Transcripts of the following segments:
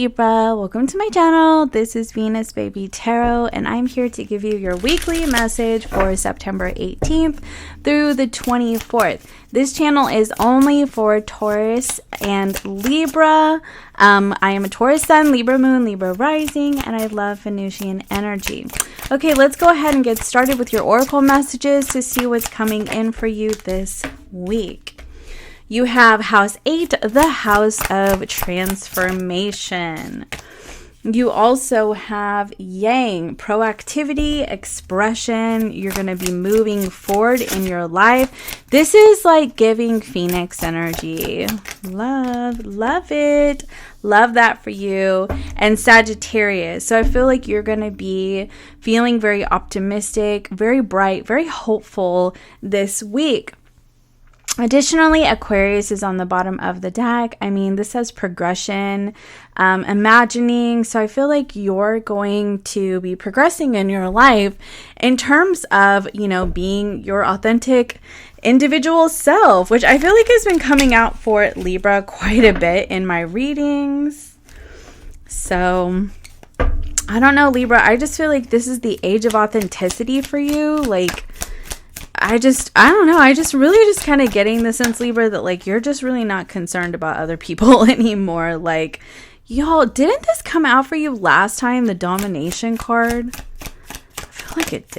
Libra, welcome to my channel. This is Venus Baby Tarot, and I'm here to give you your weekly message for September 18th through the 24th. This channel is only for Taurus and Libra. I am a Taurus Sun, Libra Moon, Libra Rising, and I love Venusian energy. Okay, let's go ahead and get started with your oracle messages to see what's coming in for you this week. You have House 8, the House of Transformation. You also have Yang, proactivity, expression. You're going to be moving forward in your life. This is like giving Phoenix energy. Love it. Love that for you. And Sagittarius. So I feel like you're going to be feeling very optimistic, very bright, very hopeful this week. Additionally, Aquarius is on the bottom of the deck. I mean, this says progression, imagining. So I feel like you're going to be progressing in your life in terms of, you know, being your authentic individual self, which I feel like has been coming out for Libra quite a bit in my readings. So I don't know, Libra. I just feel like this is the age of authenticity for you. Like, I don't know. I just really just kind of getting the sense, Libra, that like you're just really not concerned about other people anymore. Like, y'all, didn't this come out for you last time, the domination card? I feel like it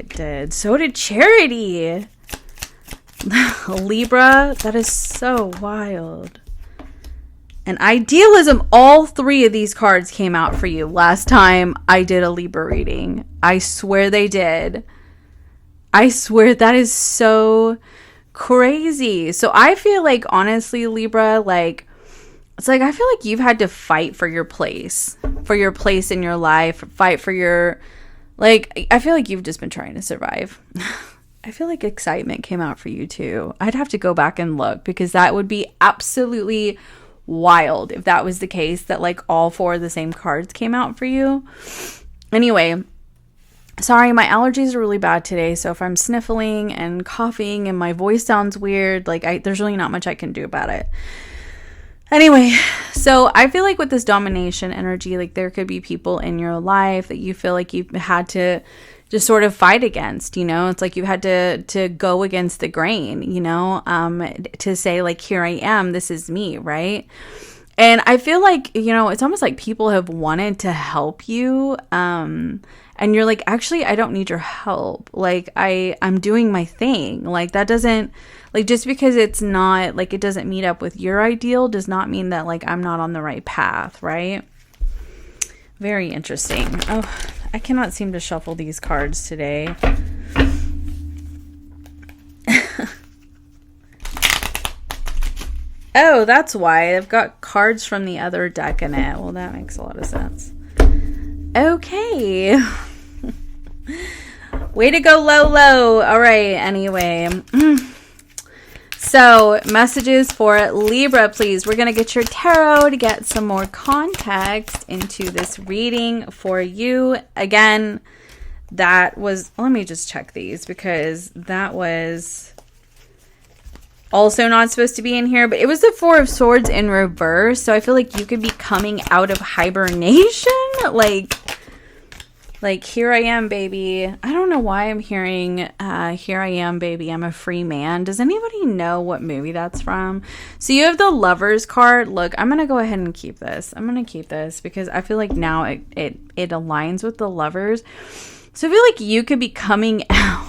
did. So did Charity. Libra, that is so wild. And idealism, all three of these cards came out for you last time I did a Libra reading. I swear they did. I swear that is so crazy. So I feel like, honestly, Libra, like, it's like I feel like you've had to fight for your place in your life, fight for your, like, I feel like you've just been trying to survive. I feel like excitement came out for you too. I'd have to go back and look because that would be absolutely wild if that was the case, that like all four of the same cards came out for you. Anyway, sorry, my allergies are really bad today, so if I'm sniffling and coughing and my voice sounds weird, like there's really not much I can do about it. Anyway, so I feel like with this domination energy, like there could be people in your life that you feel like you've had to just sort of fight against, you know? It's like you had to go against the grain, you know, to say like, here I am, this is me, right? And I feel like, you know, it's almost like people have wanted to help you, and you're like, actually, I don't need your help. Like, I'm doing my thing. Like, that doesn't, like, just because it's not, like, it doesn't meet up with your ideal does not mean that, like, I'm not on the right path, right? Very interesting. Oh, I cannot seem to shuffle these cards today. Oh, that's why. I've got cards from the other deck in it. Well, that makes a lot of sense. Okay. Way to go, Lolo. All right, anyway. So, messages for Libra, please. We're going to get your tarot to get some more context into this reading for you. Again, that was... Let me just check these because that was also not supposed to be in here, but it was the Four of Swords in reverse. So I feel like you could be coming out of hibernation. Like, here I am, baby. I don't know why I'm hearing, here I am, baby, I'm a free man. Does anybody know what movie that's from? So you have the Lovers card. Look, I'm going to go ahead and keep this. I'm going to keep this because I feel like now it aligns with the Lovers. So I feel like you could be coming out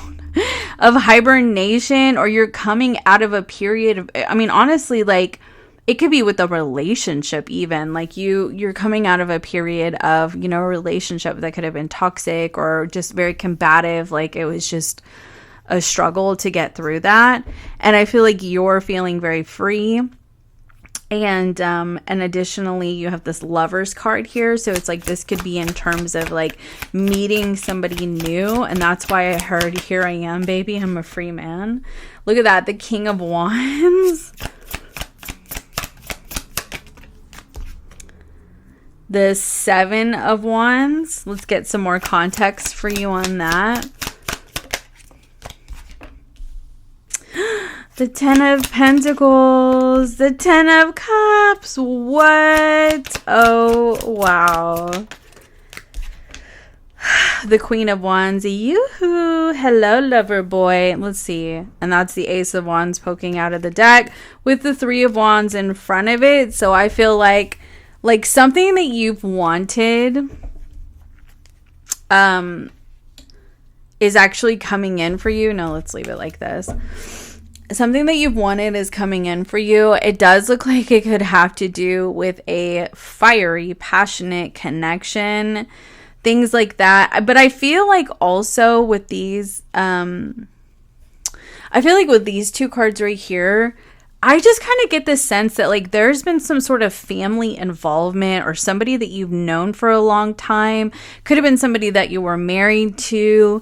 of hibernation, or you're coming out of a period of, I mean, honestly, like, it could be with a relationship even. Like, you're coming out of a period of, you know, a relationship that could have been toxic or just very combative. Like, it was just a struggle to get through that. And I feel like you're feeling very free. And additionally, you have this Lovers card here. So it's like this could be in terms of like meeting somebody new. And that's why I heard, here I am, baby, I'm a free man. Look at that. The King of Wands. The Seven of Wands. Let's get some more context for you on that. The Ten of Pentacles, the Ten of Cups. Cups. What? Oh, wow. The Queen of Wands. Yoo-hoo. Hello, lover boy. Let's see. And that's the Ace of Wands poking out of the deck with the Three of Wands in front of it. So I feel like something that you've wanted is actually coming in for you. No, let's leave it like this. Something that you've wanted is coming in for you. It does look like it could have to do with a fiery, passionate connection, things like that. But I feel like also with these, I feel like with these two cards right here, I just kind of get this sense that like there's been some sort of family involvement or somebody that you've known for a long time. Could have been somebody that you were married to.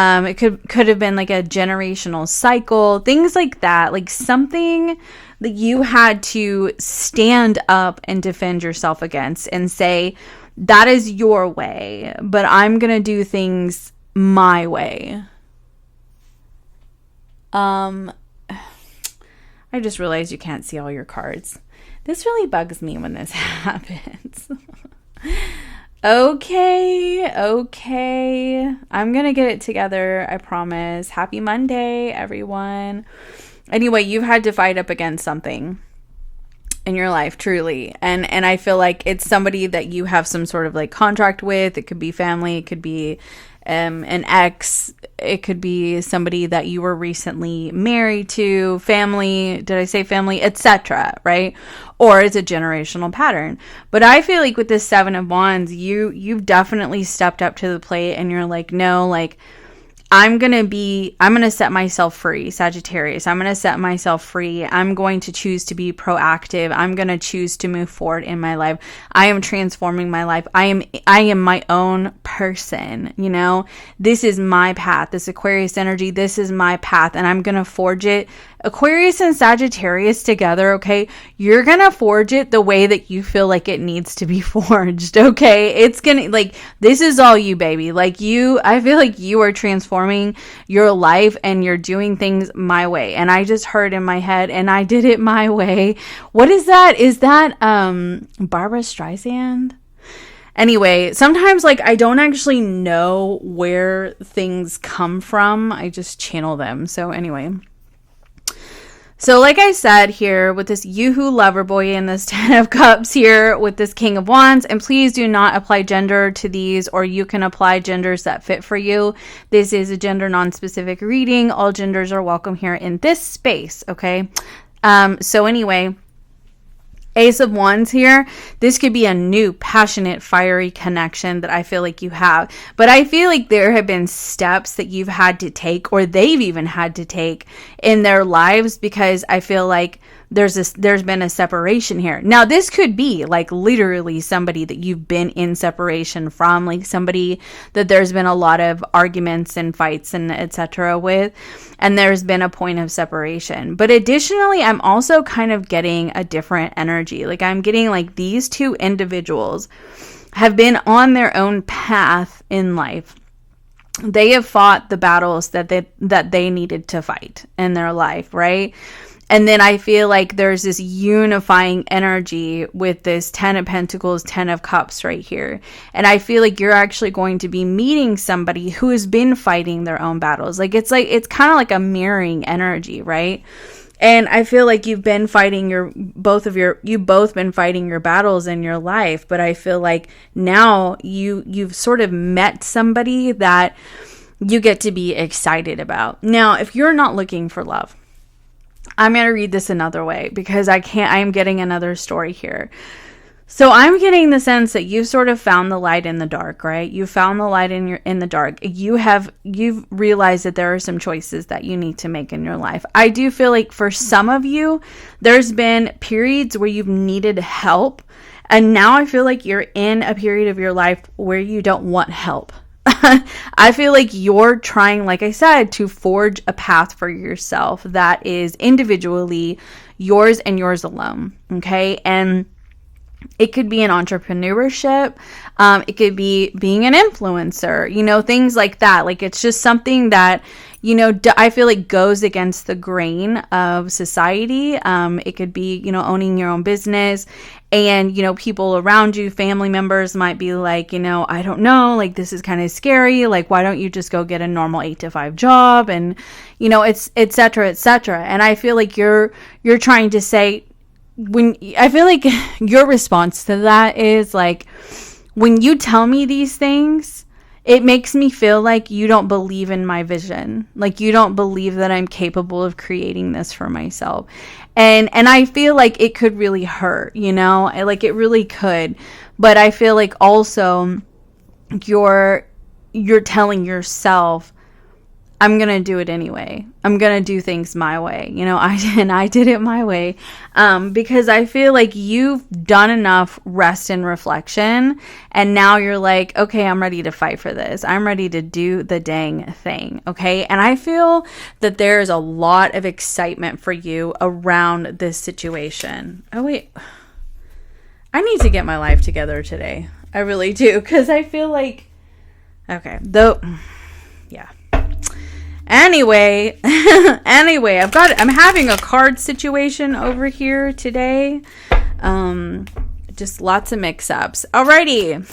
It could have been like a generational cycle, things like that, like something that you had to stand up and defend yourself against and say, that is your way, but I'm going to do things my way. I just realized you can't see all your cards. This really bugs me when this happens. Okay. I'm gonna get it together, I promise. Happy Monday, everyone. Anyway, you've had to fight up against something in your life, truly. And I feel like it's somebody that you have some sort of like contract with. It could be family, it could be an ex, it could be somebody that you were recently married to, family, did I say family, etc., right? Or it's a generational pattern. But I feel like with this Seven of Wands, you've definitely stepped up to the plate and you're like, no, like I'm going to set myself free, Sagittarius. I'm going to set myself free. I'm going to choose to be proactive. I'm going to choose to move forward in my life. I am transforming my life. I am my own person, you know? This is my path. This Aquarius energy, this is my path and I'm going to forge it. Aquarius and Sagittarius together, okay? You're going to forge it the way that you feel like it needs to be forged, okay? It's going to, like, this is all you, baby. Like, I feel like you are transforming your life and you're doing things my way. And I just heard in my head, and I did it my way. What is that? Is that Barbara Streisand? Anyway, sometimes, like, I don't actually know where things come from. I just channel them. So anyway. So like I said here with this Yoo-hoo lover boy and this 10 of Cups here with this King of Wands, and please do not apply gender to these, or you can apply genders that fit for you. This is a gender non-specific reading. All genders are welcome here in this space, okay? So anyway, Ace of Wands here. This could be a new, passionate, fiery connection that I feel like you have. But I feel like there have been steps that you've had to take, or they've even had to take in their lives, because I feel like there's been a separation here. Now, this could be like literally somebody that you've been in separation from, like somebody that there's been a lot of arguments and fights and etc. with, and there's been a point of separation. But additionally, I'm also kind of getting a different energy. Like I'm getting like these two individuals have been on their own path in life. They have fought the battles that they needed to fight in their life, right? And then I feel like there's this unifying energy with this 10 of Pentacles, 10 of Cups right here. And I feel like you're actually going to be meeting somebody who has been fighting their own battles. Like it's kind of like a mirroring energy, right? And I feel like you've been fighting you've both been fighting your battles in your life. But I feel like now you've sort of met somebody that you get to be excited about. Now, if you're not looking for love, I'm going to read this another way because I am getting another story here. So I'm getting the sense that you've sort of found the light in the dark, right? You found the light in the dark. You've realized that there are some choices that you need to make in your life. I do feel like for some of you, there's been periods where you've needed help. And now I feel like you're in a period of your life where you don't want help. I feel like you're trying, like I said, to forge a path for yourself that is individually yours and yours alone. Okay. And It could be an entrepreneurship. It could be being an influencer, you know, things like that. Like, it's just something that, you know, I feel like goes against the grain of society. It could be, you know, owning your own business, and, you know, people around you, family members might be like, you know, I don't know, like, this is kind of scary. Like, why don't you just go get a normal 8 to 5 job? And, you know, it's et cetera, et cetera. And I feel like you're trying to say, I feel like your response to that is like, when you tell me these things, it makes me feel like you don't believe in my vision. Like, you don't believe that I'm capable of creating this for myself. And I feel like it could really hurt, you know, like it really could. But I feel like also you're telling yourself, I'm going to do it anyway. I'm going to do things my way. You know, I did it my way. Because I feel like you've done enough rest and reflection. And now you're like, okay, I'm ready to fight for this. I'm ready to do the dang thing. Okay. And I feel that there's a lot of excitement for you around this situation. Oh, wait. I need to get my life together today. I really do. Because I feel like, okay, though, yeah. Anyway, I'm having a card situation over here today. Just lots of mix-ups. Alrighty.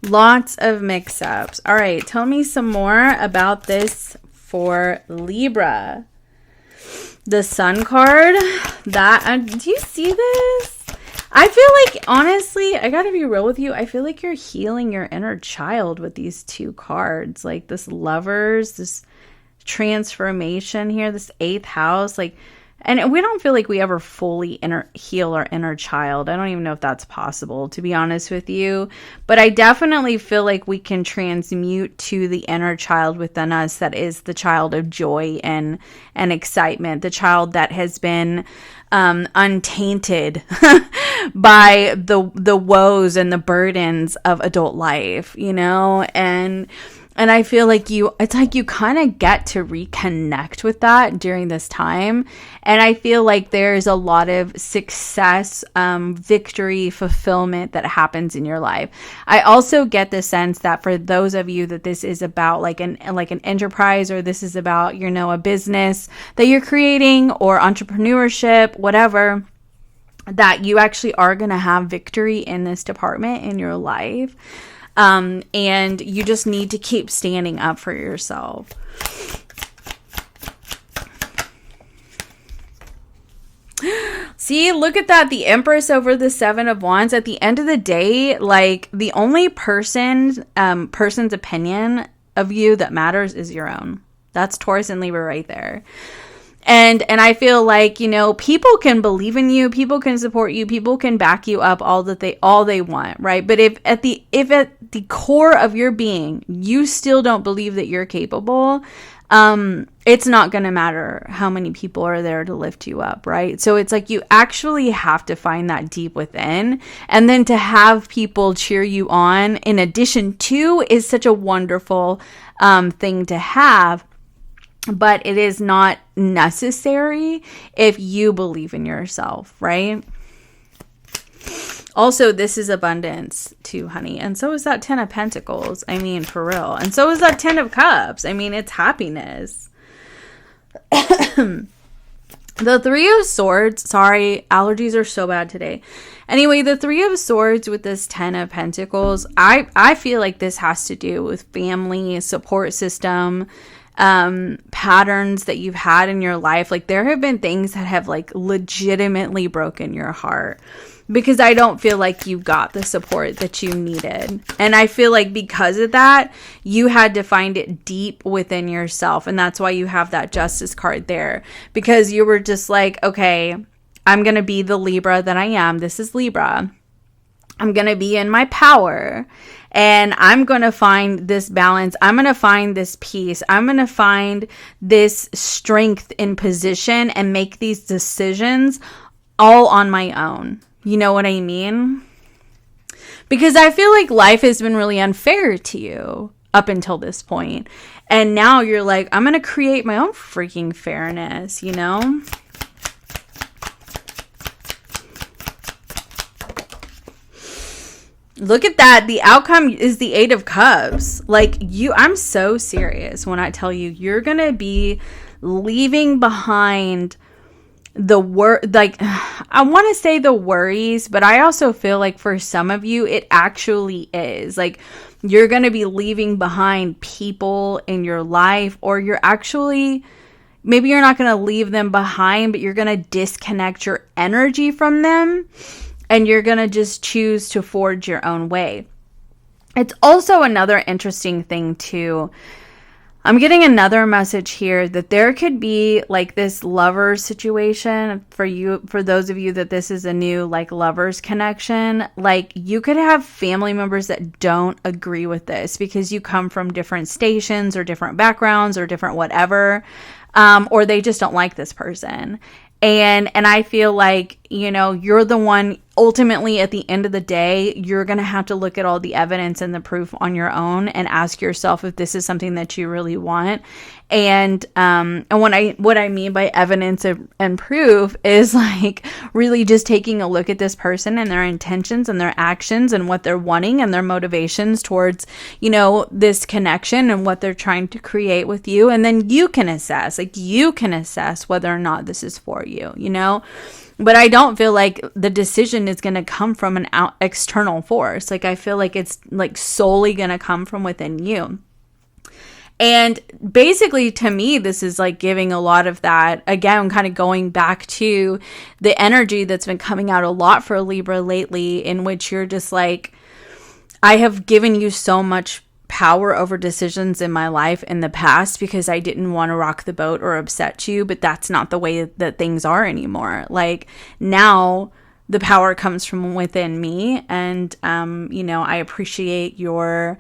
Lots of mix-ups. All right, tell me some more about this for Libra. The Sun card. Do you see this? I feel like, honestly, I gotta be real with you. I feel like you're healing your inner child with these 2 cards. Like this Lovers, this transformation here, this 8th house. Like, and we don't feel like we ever fully heal our inner child. I don't even know if that's possible, to be honest with you. But I definitely feel like we can transmute to the inner child within us that is the child of joy and excitement. The child that has been untainted by the woes and the burdens of adult life, you know, and I feel like it's like you kind of get to reconnect with that during this time. And I feel like there's a lot of success, victory, fulfillment that happens in your life. I also get the sense that for those of you that this is about like an enterprise, or this is about, you know, a business that you're creating, or entrepreneurship, whatever, that you actually are going to have victory in this department in your life. And you just need to keep standing up for yourself. See, look at that. The Empress over the 7 of Wands. At the end of the day, like, the only person's opinion of you that matters is your own. That's Taurus and Libra right there. And I feel like, you know, people can believe in you, people can support you, people can back you up all they want, right? But if at the core of your being, you still don't believe that you're capable, it's not going to matter how many people are there to lift you up, right? So it's like you actually have to find that deep within, and then to have people cheer you on in addition to is such a wonderful thing to have. But it is not necessary if you believe in yourself, right? Also, this is abundance too, honey. And so is that 10 of Pentacles. I mean, for real. And so is that 10 of Cups. I mean, it's happiness. The 3 of Swords. Sorry, allergies are so bad today. Anyway, the 3 of Swords with this 10 of Pentacles. I feel like this has to do with family, support system, patterns that you've had in your life. Like, there have been things that have like legitimately broken your heart because I don't feel like you got the support that you needed. And I feel like because of that, you had to find it deep within yourself. And that's why you have that Justice card there, because you were just like, okay, I'm going to be the Libra that I am. This is Libra. I'm going to be in my power. And I'm going to find this balance. I'm going to find this peace. I'm going to find this strength in position and make these decisions all on my own. You know what I mean? Because I feel like life has been really unfair to you up until this point. And now you're like, I'm going to create my own freaking fairness, you know? Look at that. The outcome is the Eight of Cups. Like, I'm so serious when I tell you, you're going to be leaving behind the I want to say the worries, but I also feel like for some of you, it actually is. Like, you're going to be leaving behind people in your life, or you're actually, maybe you're not going to leave them behind, but you're going to disconnect your energy from them. And you're going to just choose to forge your own way. It's also another interesting thing too. I'm getting another message here that there could be like this lovers situation for you, for those of you that this is a new like lovers connection. Like, you could have family members that don't agree with this because you come from different stations or different backgrounds or different whatever, or they just don't like this person. And I feel like, you know, you're the one, ultimately at the end of the day, you're going to have to look at all the evidence and the proof on your own and ask yourself if this is something that you really want. And what I mean by evidence and proof is like really just taking a look at this person and their intentions and their actions and what they're wanting and their motivations towards, you know, this connection and what they're trying to create with you. And then you can assess whether or not this is for you, you know? But I don't feel like the decision is going to come from an external force. Like, I feel like it's like solely going to come from within you. And basically, to me, this is like giving a lot of that, again, kind of going back to the energy that's been coming out a lot for Libra lately, in which you're just like, I have given you so much power over decisions in my life in the past because I didn't want to rock the boat or upset you, but that's not the way that things are anymore. Like, now the power comes from within me, and you know, I appreciate your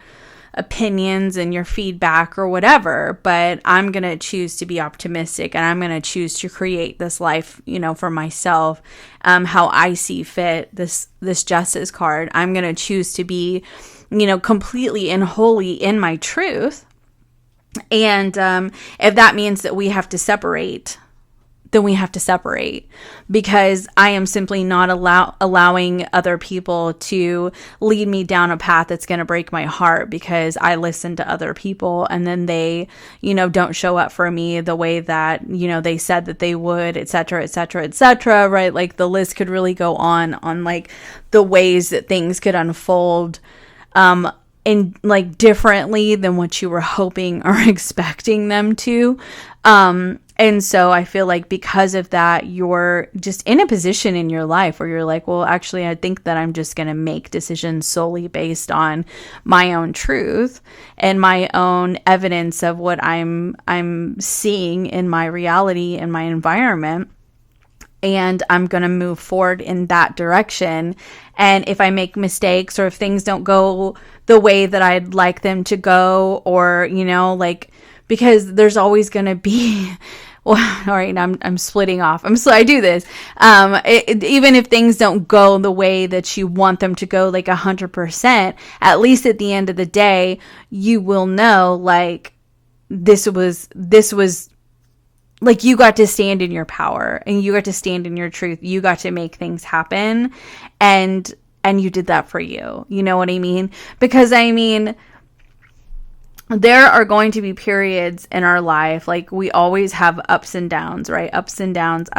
opinions and your feedback or whatever, but I'm going to choose to be optimistic, and I'm going to choose to create this life, you know, for myself, how I see fit. This Justice card, I'm going to choose to be, you know, completely and wholly in my truth. And if that means that we have to separate, then we have to separate, because I am simply not allowing other people to lead me down a path that's going to break my heart because I listen to other people and then they, you know, don't show up for me the way that, you know, they said that they would, etc., etc., etc., right? Like, the list could really go on like the ways that things could unfold in like differently than what you were hoping or expecting them to. And so I feel like because of that, you're just in a position in your life where you're like, well, actually, I think that I'm just going to make decisions solely based on my own truth and my own evidence of what I'm seeing in my reality and my environment. And I'm going to move forward in that direction. And if I make mistakes or if things don't go the way that I'd like them to go, or, you know, like, because there's always going to be, well, all right, I'm splitting off. I do this. Even if things don't go the way that you want them to go, like 100%, at least at the end of the day, you will know, like, this was like, you got to stand in your power and you got to stand in your truth. You got to make things happen, and you did that for you. You know what I mean? Because, I mean, there are going to be periods in our life, like, we always have ups and downs, right? Ups and downs.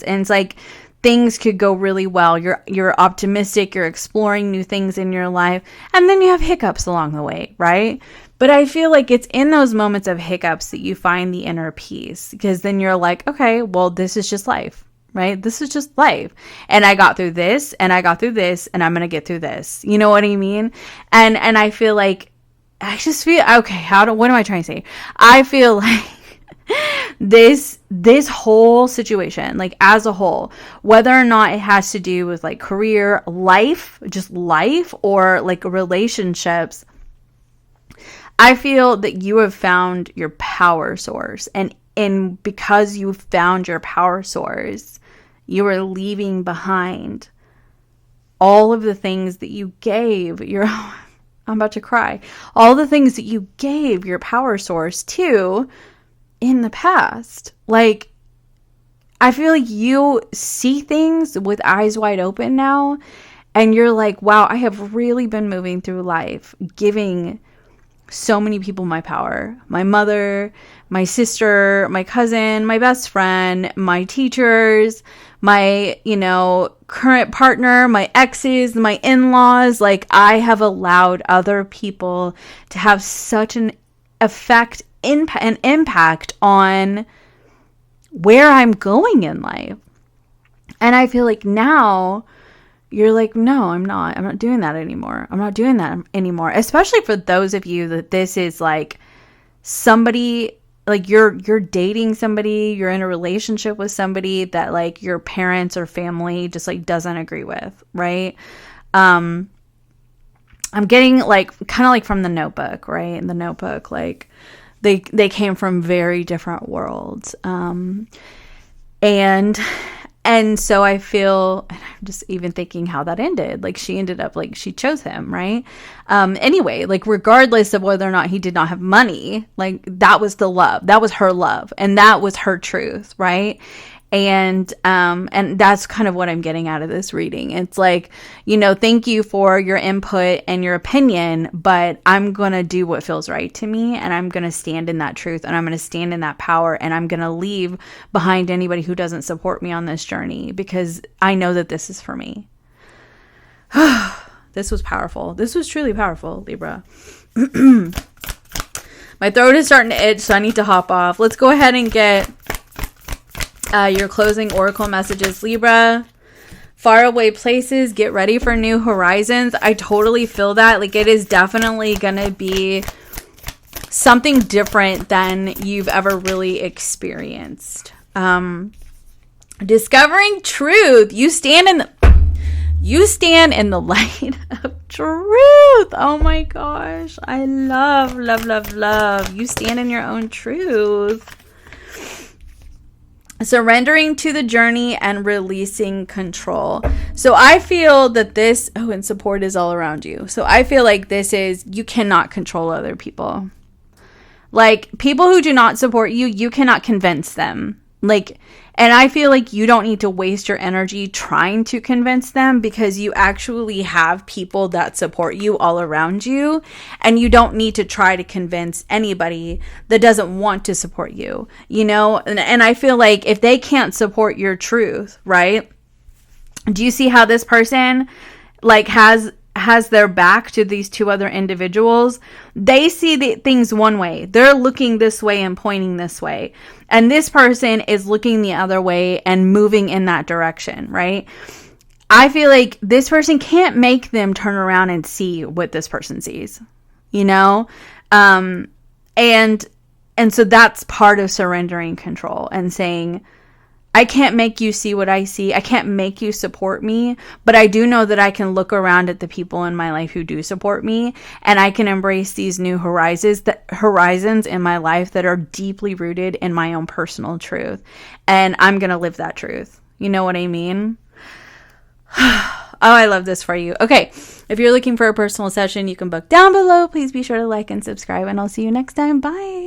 And it's like, things could go really well. You're optimistic, you're exploring new things in your life, and then you have hiccups along the way, right? But I feel like it's in those moments of hiccups that you find the inner peace, because then you're like, okay, well, this is just life, right? This is just life. And I got through this, and I got through this, and I'm going to get through this. You know what I mean? And I feel like, I just feel, okay, what am I trying to say? I feel like this whole situation, like, as a whole, whether or not it has to do with like career, life, just life, or like relationships, I feel that you have found your power source. And because you found your power source, you are leaving behind all of the things that you gave I'm about to cry. All the things that you gave your power source to in the past. Like, I feel like you see things with eyes wide open now, And you're like, wow, I have really been moving through life, giving so many people my power. My mother, my sister, my cousin, my best friend, my teachers, my, current partner, my exes, my in-laws. Like, I have allowed other people to have such an effect, an impact on where I'm going in life. And I feel like now you're like, no, I'm not doing that anymore. I'm not doing that anymore. Especially for those of you that this is like somebody, like you're dating somebody, you're in a relationship with somebody that like your parents or family just like doesn't agree with, right? I'm getting like kind of like from The Notebook, right? In The Notebook, like they came from very different worlds. And so I feel, and I'm just even thinking how that ended. Like she ended up like she chose him, right? Anyway, like regardless of whether or not he did not have money, like that was the love. That was her love. And that was her truth, right? And that's kind of what I'm getting out of this reading. It's like, thank you for your input and your opinion, but I'm going to do what feels right to me. And I'm going to stand in that truth, and I'm going to stand in that power, and I'm going to leave behind anybody who doesn't support me on this journey, because I know that this is for me. This was powerful. This was truly powerful, Libra. My throat is starting to itch, so I need to hop off. Let's go ahead and get your closing oracle messages, Libra. Faraway places, get ready for new horizons. I totally feel that. Like, it is definitely gonna be something different than you've ever really experienced. Discovering truth. You stand in the light of truth. Oh my gosh, I love you stand in your own truth. Surrendering to the journey and releasing control. So I feel that this, and support is all around you. So I feel like this is, you cannot control other people. Like, people who do not support you, you cannot convince them. Like, and I feel like you don't need to waste your energy trying to convince them, because you actually have people that support you all around you, and you don't need to try to convince anybody that doesn't want to support you, and I feel like if they can't support your truth, right? Do you see how this person like has their back to these two other individuals? They see the things one way. They're looking this way and pointing this way. And this person is looking the other way and moving in that direction, right? I feel like this person can't make them turn around and see what this person sees, And so that's part of surrendering control and saying, I can't make you see what I see. I can't make you support me, but I do know that I can look around at the people in my life who do support me, and I can embrace these new horizons in my life that are deeply rooted in my own personal truth. And I'm going to live that truth. You know what I mean? Oh, I love this for you. Okay. If you're looking for a personal session, you can book down below. Please be sure to like and subscribe, and I'll see you next time. Bye.